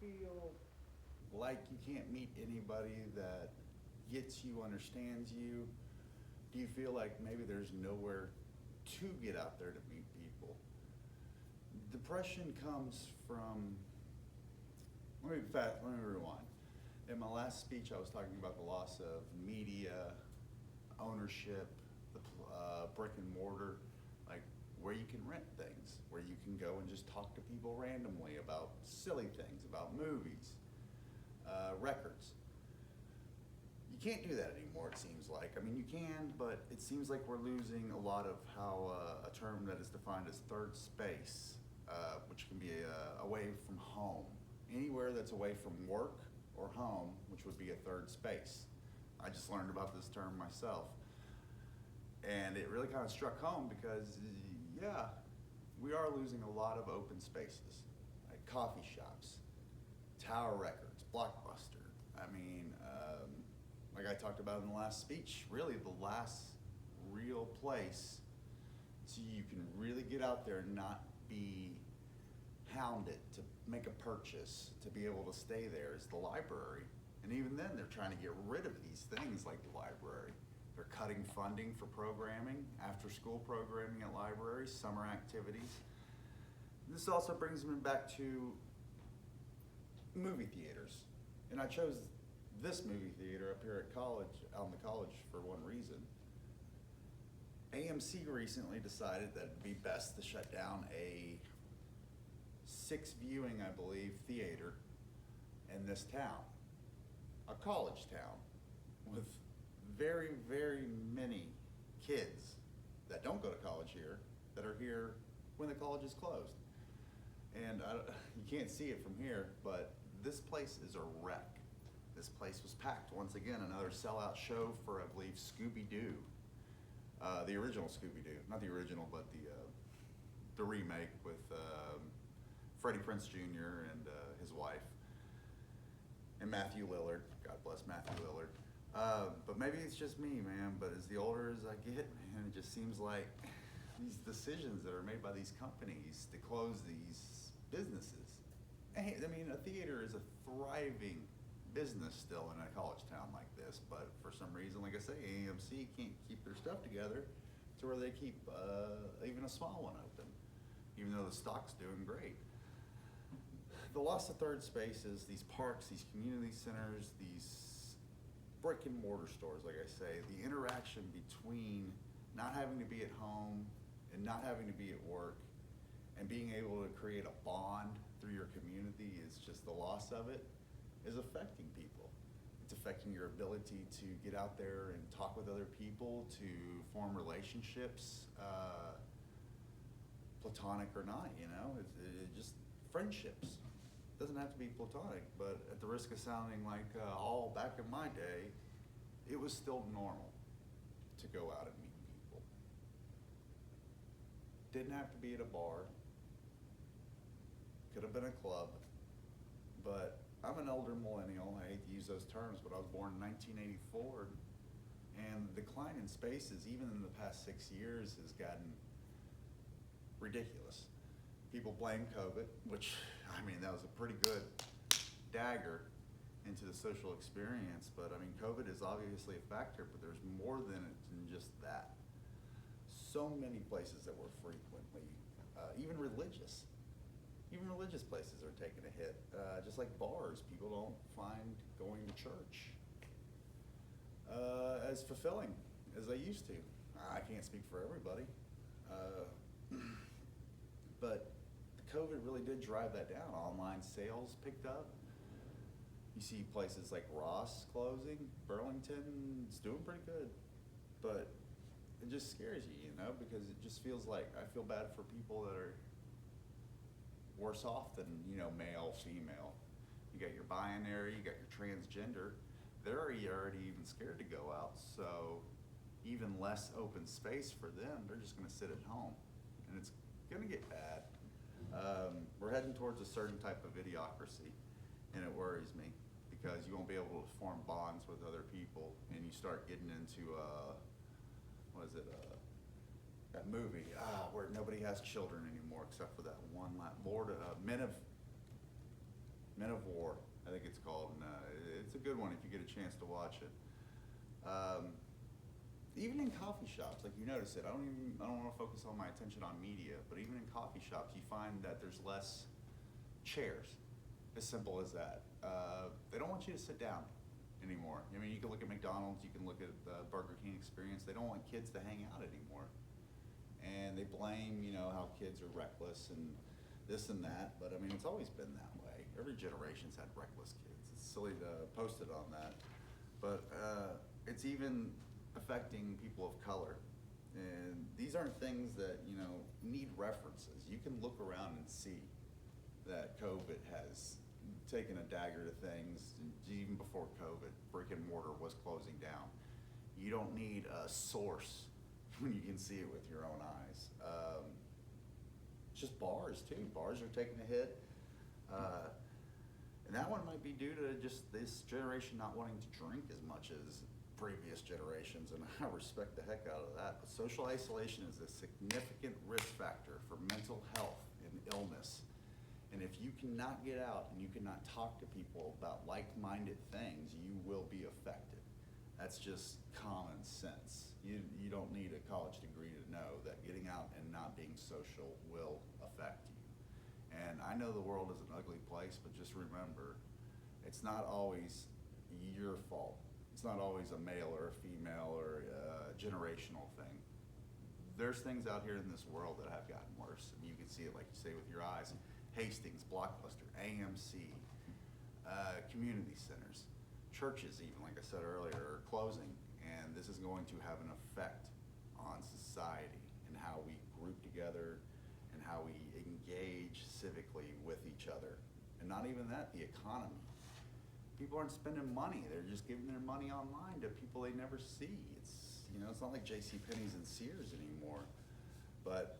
feel like you can't meet anybody that gets you, understands you? Do you feel like maybe there's nowhere to get out there to meet people? Depression comes from, let me rewind. In my last speech, I was talking about the loss of media, ownership, the brick and mortar, like where you can rent things, where you can go and just talk to people randomly about silly things, about movies, records. You can't do that anymore, it seems like. I mean, you can, but it seems like we're losing a lot of how a term that is defined as third space, which can be away from home. Anywhere that's away from work or home, which would be a third space. I just learned about this term myself. And it really kind of struck home because, yeah, we are losing a lot of open spaces, like coffee shops, Tower Records, Blockbuster. I mean, like I talked about in the last speech, really the last real place so you can really get out there and not be hounded to make a purchase, to be able to stay there, is the library. And even then, they're trying to get rid of these things like the library. They're cutting funding for programming, after-school programming at libraries, summer activities. This also brings me back to movie theaters. And I chose this movie theater up here at college, out in the college, for one reason. AMC recently decided that it'd be best to shut down a 6 viewing, I believe, theater in this town, a college town with very, very many kids that don't go to college here, that are here when the college is closed. And you can't see it from here, but this place is a wreck. This place was packed. Once again, another sellout show for, I believe, Scooby-Doo. The original Scooby-Doo, not the original, but the remake with Freddie Prinze Jr. and his wife, and Matthew Lillard. God bless Matthew Lillard. But maybe it's just me, man, but as the older as I get, man, it just seems like these decisions that are made by these companies to close these businesses. Hey, I mean, a theater is a thriving business still in a college town like this, but for some reason, like I say, AMC can't keep their stuff together to where they keep even a small one open, even though the stock's doing great. The loss of third spaces, these parks, these community centers, these brick and mortar stores, like I say, the interaction between not having to be at home and not having to be at work and being able to create a bond through your community, is just the loss of it is affecting people. It's affecting your ability to get out there and talk with other people, to form relationships, platonic or not, you know, it just friendships. It doesn't have to be platonic, but at the risk of sounding like all back in my day, it was still normal to go out and meet people. Didn't have to be at a bar. Could have been a club, but I'm an older millennial. I hate to use those terms, but I was born in 1984, and the decline in spaces, even in the past 6 years, has gotten ridiculous. People blame COVID, which, I mean, that was a pretty good dagger into the social experience, but I mean, COVID is obviously a factor, but there's more than just that. So many places that were frequently, even religious places are taking a hit. Just like bars, people don't find going to church as fulfilling as they used to. I can't speak for everybody, but COVID really did drive that down. Online sales picked up. You see places like Ross closing, Burlington's doing pretty good, but it just scares you, you know, because it just feels like, I feel bad for people that are worse off than, you know, male, female. You got your binary, you got your transgender. They're already even scared to go out, so even less open space for them. They're just gonna sit at home, and it's gonna get bad. We're heading towards a certain type of idiocracy, and it worries me, because you won't be able to form bonds with other people, and you start getting into, that movie, where nobody has children anymore except for that one Men Men of War, I think it's called, and it's a good one if you get a chance to watch it. Even in coffee shops, like you notice it, I don't want to focus all my attention on media, but even in coffee shops, you find that there's less chairs. As simple as that. They don't want you to sit down anymore. I mean, you can look at McDonald's, you can look at the Burger King experience. They don't want kids to hang out anymore. And they blame, how kids are reckless and this and that, but I mean, it's always been that way. Every generation's had reckless kids. It's silly to post it on that, but it's even affecting people of color. And these aren't things that, need references. You can look around and see that COVID has taken a dagger to things. Even before COVID, brick and mortar was closing down. You don't need a source when you can see it with your own eyes. It's just bars too. Bars are taking a hit. And that one might be due to just this generation not wanting to drink as much as previous generations, and I respect the heck out of that. But social isolation is a significant risk factor for mental health and illness. And if you cannot get out and you cannot talk to people about like-minded things, you will be affected. That's just common sense. You don't need a college degree to know that getting out and not being social will affect you. And I know the world is an ugly place, but just remember, it's not always your fault. It's not always a male or a female or a generational thing. There's things out here in this world that have gotten worse, and you can see it, like you say, with your eyes. Hastings, Blockbuster, AMC, community centers, churches even, like I said earlier, are closing, and this is going to have an effect on society and how we group together and how we engage civically with each other. And not even that, the economy. People aren't spending money. They're just giving their money online to people they never see. It's not like JCPenney's and Sears anymore. But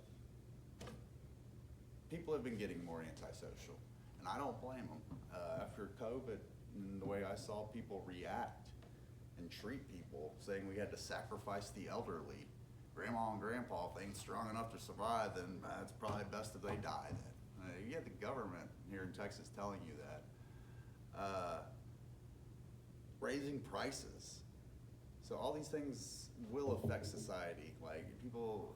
people have been getting more antisocial, and I don't blame them. After COVID, and the way I saw people react and treat people, saying we had to sacrifice the elderly. Grandma and grandpa, if they ain't strong enough to survive, then it's probably best if they die then. You have the government here in Texas telling you that. Raising prices. So all these things will affect society. Like people,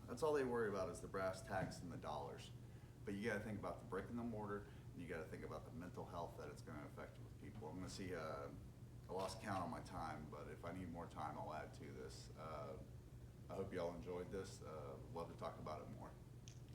that's all they worry about is the brass tacks and the dollars. But you gotta think about the brick and the mortar, and you gotta think about the mental health that it's gonna affect with people. I'm gonna see, I lost count on my time, but if I need more time, I'll add to this. I hope y'all enjoyed this. Love to talk about it more.